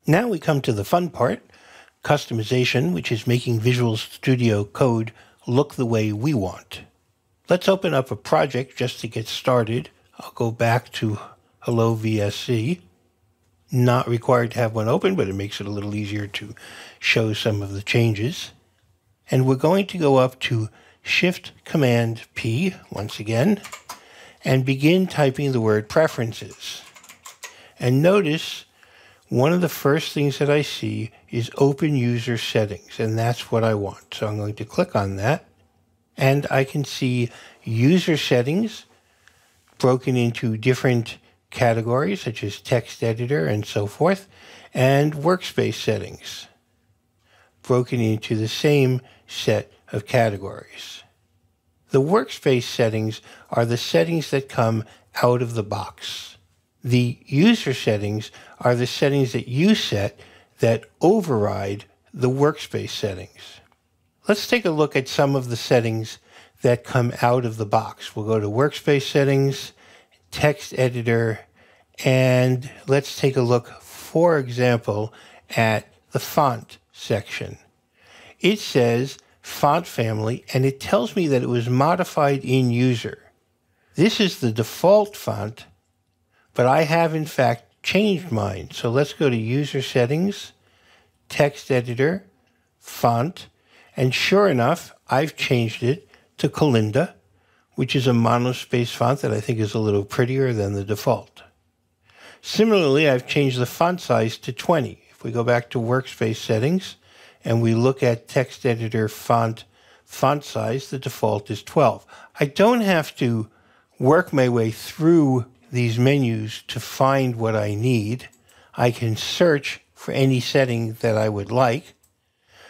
Now we come to the fun part, customization, which is making Visual Studio Code look the way we want. Let's open up a project just to get started. I'll go back to Hello VSC. Not required to have one open, but it makes it a little easier to show some of the changes. And we're going to go up to Shift-Command-P once again and begin typing the word preferences. And notice one of the first things that I see is Open User Settings, and that's what I want. So I'm going to click on that, and I can see User Settings broken into different categories, such as Text Editor and so forth, and Workspace Settings broken into the same set of categories. The Workspace Settings are the settings that come out of the box. The user settings are the settings that you set that override the workspace settings. Let's take a look at some of the settings that come out of the box. We'll go to Workspace Settings, Text Editor, and let's take a look, for example, at the font section. It says font family, and it tells me that it was modified in user. This is the default font, but I have, in fact, changed mine. So let's go to User Settings, Text Editor, Font, and sure enough, I've changed it to Kalinda, which is a monospace font that I think is a little prettier than the default. Similarly, I've changed the font size to 20. If we go back to Workspace Settings and we look at Text Editor, Font size, the default is 12. I don't have to work my way through these menus to find what I need. I can search for any setting that I would like.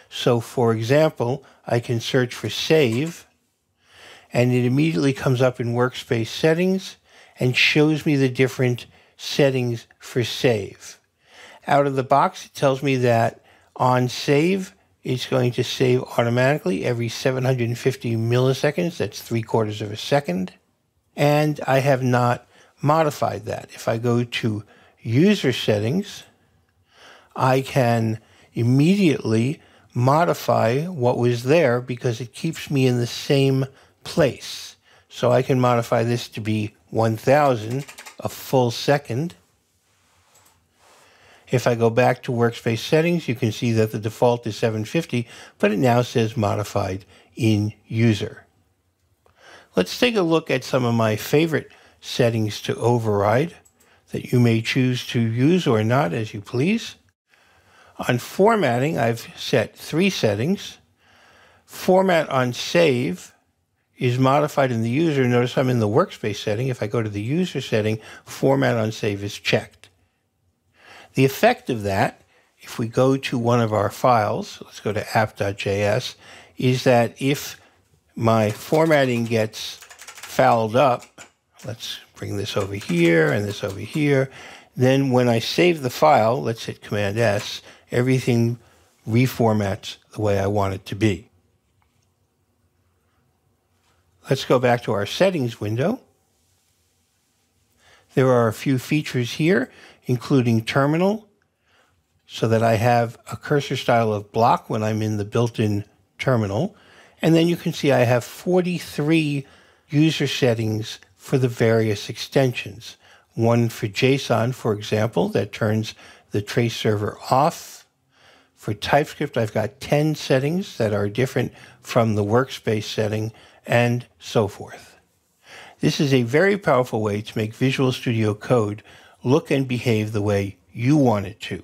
So for example, I can search for Save, and it immediately comes up in Workspace Settings and shows me the different settings for Save. Out of the box, it tells me that on Save, it's going to save automatically every 750 milliseconds. That's 3/4 of a second. And I have not modified that. If I go to User Settings, I can immediately modify what was there because it keeps me in the same place. So I can modify this to be 1000, a full second. If I go back to Workspace Settings, you can see that the default is 750, but it now says modified in user. Let's take a look at some of my favorite settings to override that you may choose to use or not as you please. On formatting, I've set 3 settings. Format on save is modified in the user. Notice I'm in the workspace setting. If I go to the user setting, format on save is checked. The effect of that, if we go to one of our files, let's go to app.js, is that if my formatting gets fouled up, let's bring this over here and this over here. Then when I save the file, let's hit Command-S, everything reformats the way I want it to be. Let's go back to our settings window. There are a few features here, including terminal, so that I have a cursor style of block when I'm in the built-in terminal. And then you can see I have 43 user settings for the various extensions. One for JSON, for example, that turns the trace server off. For TypeScript, I've got 10 settings that are different from the workspace setting, and so forth. This is a very powerful way to make Visual Studio Code look and behave the way you want it to.